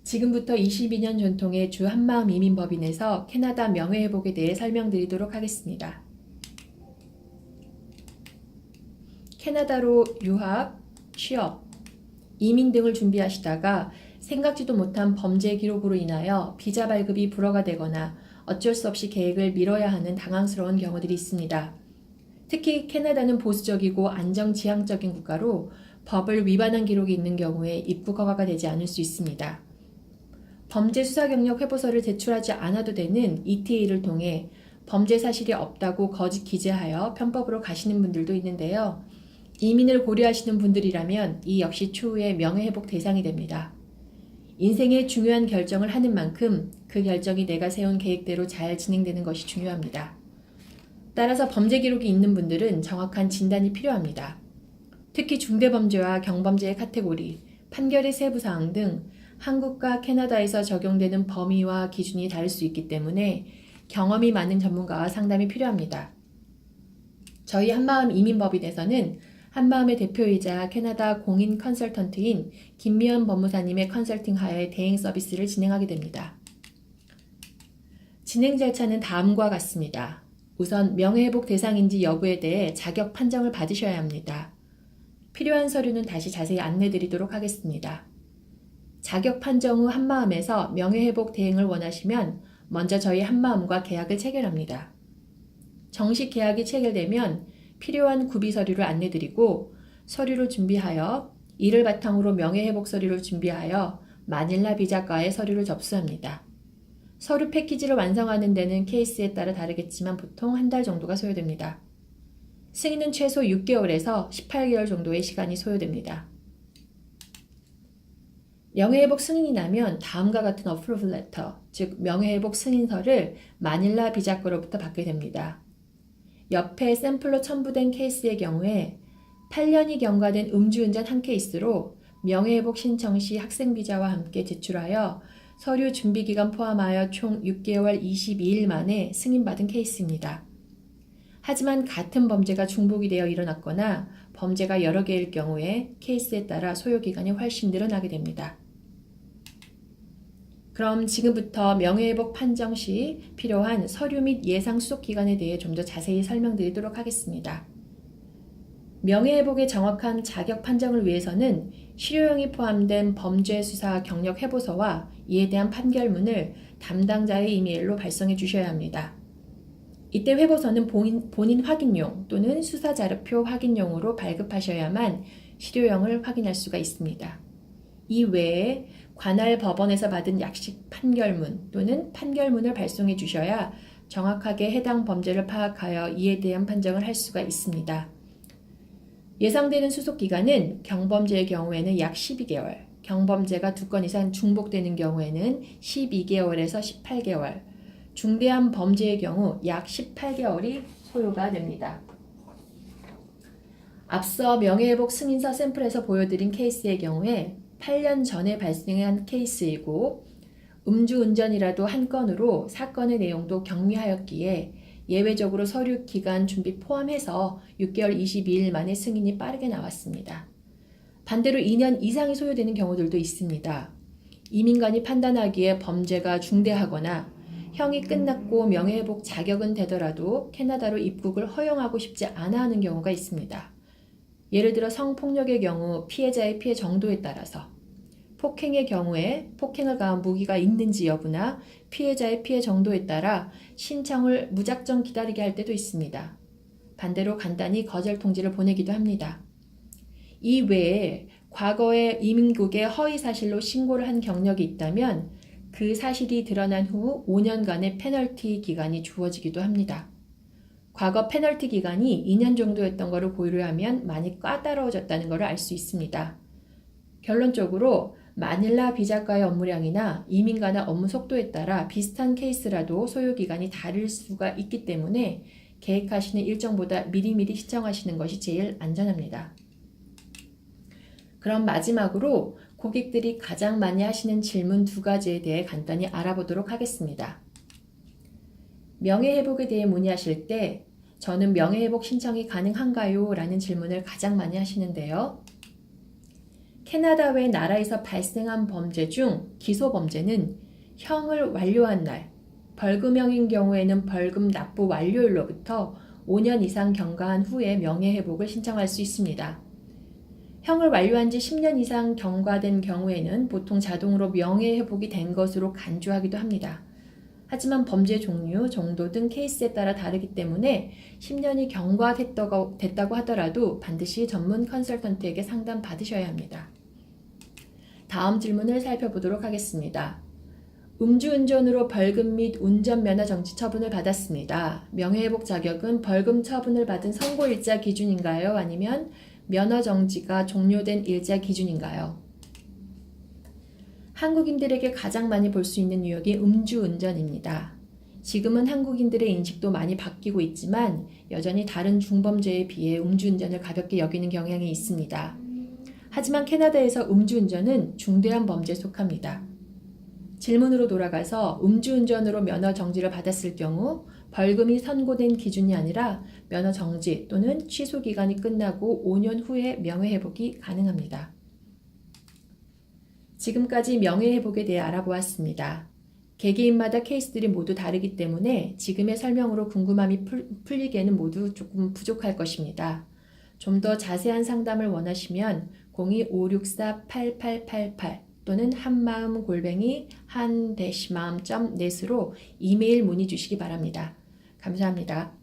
지금부터 22년 전통의 주 한마음 이민법인에서 캐나다 명예회복에 대해 설명드리도록 하겠습니다. 캐나다로 유학, 취업, 이민 등을 준비하시다가 생각지도 못한 범죄 기록으로 인하여 비자 발급이 불허가 되거나 어쩔 수 없이 계획을 미뤄야 하는 당황스러운 경우들이 있습니다. 특히 캐나다는 보수적이고 안정지향적인 국가로 법을 위반한 기록이 있는 경우에 입국 허가가 되지 않을 수 있습니다. 범죄 수사 경력 회보서를 제출하지 않아도 되는 ETA를 통해 범죄 사실이 없다고 거짓 기재하여 편법으로 가시는 분들도 있는데요. 이민을 고려하시는 분들이라면 이 역시 추후에 명예회복 대상이 됩니다. 인생의 중요한 결정을 하는 만큼 그 결정이 내가 세운 계획대로 잘 진행되는 것이 중요합니다. 따라서 범죄 기록이 있는 분들은 정확한 진단이 필요합니다. 특히 중대범죄와 경범죄의 카테고리, 판결의 세부 사항 등 한국과 캐나다에서 적용되는 범위와 기준이 다를 수 있기 때문에 경험이 많은 전문가와 상담이 필요합니다. 저희 한마음 이민법인에서는 한마음의 대표이자 캐나다 공인 컨설턴트인 김미연 법무사님의 컨설팅 하에 대행 서비스를 진행하게 됩니다. 진행 절차는 다음과 같습니다. 우선 명예회복 대상인지 여부에 대해 자격 판정을 받으셔야 합니다. 필요한 서류는 다시 자세히 안내드리도록 하겠습니다. 자격 판정 후 한마음에서 명예회복 대행을 원하시면 먼저 저희 한마음과 계약을 체결합니다. 정식 계약이 체결되면 필요한 구비 서류를 안내드리고 서류를 준비하여 이를 바탕으로 명예회복 서류를 준비하여 마닐라 비자과에 서류를 접수합니다. 서류 패키지를 완성하는 데는 케이스에 따라 다르겠지만 보통 한 달 정도가 소요됩니다. 승인은 최소 6개월에서 18개월 정도의 시간이 소요됩니다. 명예회복 승인이 나면 다음과 같은 어프로블 레터, 즉 명예회복 승인서를 마닐라 비자과로부터 받게 됩니다. 옆에 샘플로 첨부된 케이스의 경우에 8년이 경과된 음주운전 한 케이스로 명예회복 신청 시 학생비자와 함께 제출하여 서류 준비기간 포함하여 총 6개월 22일 만에 승인받은 케이스입니다. 하지만 같은 범죄가 중복이 되어 일어났거나 범죄가 여러 개일 경우에 케이스에 따라 소요기간이 훨씬 늘어나게 됩니다. 그럼 지금부터 명예회복 판정 시 필요한 서류 및 예상 수속기간에 대해 좀 더 자세히 설명드리도록 하겠습니다. 명예회복의 정확한 자격 판정을 위해서는 실효형이 포함된 범죄 수사 경력 회보서와 이에 대한 판결문을 담당자의 이메일로 발송해 주셔야 합니다. 이때 회보서는 본인 확인용 또는 수사자료표 확인용으로 발급하셔야만 실효형을 확인할 수가 있습니다. 이 외에 관할 법원에서 받은 약식 판결문 또는 판결문을 발송해 주셔야 정확하게 해당 범죄를 파악하여 이에 대한 판정을 할 수가 있습니다. 예상되는 수속기간은 경범죄의 경우에는 약 12개월, 경범죄가 2건 이상 중복되는 경우에는 12개월에서 18개월, 중대한 범죄의 경우 약 18개월이 소요가 됩니다. 앞서 명예회복 승인서 샘플에서 보여드린 케이스의 경우에 8년 전에 발생한 케이스이고 음주운전이라도 한 건으로 사건의 내용도 경미하였기에 예외적으로 서류 기간 준비 포함해서 6개월 22일 만에 승인이 빠르게 나왔습니다. 반대로 2년 이상이 소요되는 경우들도 있습니다. 이민관이 판단하기에 범죄가 중대하거나 형이 끝났고 명예회복 자격은 되더라도 캐나다로 입국을 허용하고 싶지 않아 하는 경우가 있습니다. 예를 들어 성폭력의 경우 피해자의 피해 정도에 따라서, 폭행의 경우에 폭행을 가한 무기가 있는지 여부나 피해자의 피해 정도에 따라 신청을 무작정 기다리게 할 때도 있습니다. 반대로 간단히 거절 통지를 보내기도 합니다. 이 외에 과거에 이민국에 허위 사실로 신고를 한 경력이 있다면 그 사실이 드러난 후 5년간의 페널티 기간이 주어지기도 합니다. 과거 페널티 기간이 2년 정도였던 것을 고려하면 많이 까다로워졌다는 것을 알 수 있습니다. 결론적으로 마닐라 비자과의 업무량이나 이민관의 업무 속도에 따라 비슷한 케이스라도 소요기간이 다를 수가 있기 때문에 계획하시는 일정보다 미리미리 시청하시는 것이 제일 안전합니다. 그럼 마지막으로 고객들이 가장 많이 하시는 질문 2가지에 대해 간단히 알아보도록 하겠습니다. 명예회복에 대해 문의하실 때 저는 명예회복 신청이 가능한가요? 라는 질문을 가장 많이 하시는데요. 캐나다 외 나라에서 발생한 범죄 중 기소 범죄는 형을 완료한 날, 벌금형인 경우에는 벌금 납부 완료일로부터 5년 이상 경과한 후에 명예회복을 신청할 수 있습니다. 형을 완료한 지 10년 이상 경과된 경우에는 보통 자동으로 명예회복이 된 것으로 간주하기도 합니다. 하지만 범죄 종류, 정도 등 케이스에 따라 다르기 때문에 10년이 경과됐다고 하더라도 반드시 전문 컨설턴트에게 상담 받으셔야 합니다. 다음 질문을 살펴보도록 하겠습니다. 음주운전으로 벌금 및 운전면허 정지 처분을 받았습니다. 명예회복 자격은 벌금 처분을 받은 선고일자 기준인가요? 아니면 면허 정지가 종료된 일자 기준인가요? 한국인들에게 가장 많이 볼 수 있는 유형이 음주운전입니다. 지금은 한국인들의 인식도 많이 바뀌고 있지만 여전히 다른 중범죄에 비해 음주운전을 가볍게 여기는 경향이 있습니다. 하지만 캐나다에서 음주운전은 중대한 범죄에 속합니다. 질문으로 돌아가서 음주운전으로 면허 정지를 받았을 경우 벌금이 선고된 기준이 아니라 면허 정지 또는 취소 기간이 끝나고 5년 후에 명예회복이 가능합니다. 지금까지 명예회복에 대해 알아보았습니다. 개개인마다 케이스들이 모두 다르기 때문에 지금의 설명으로 궁금함이 풀리기에는 모두 조금 부족할 것입니다. 좀 더 자세한 상담을 원하시면 02-564-8888 또는 한마음@han-maum.net으로 이메일 문의 주시기 바랍니다. 감사합니다.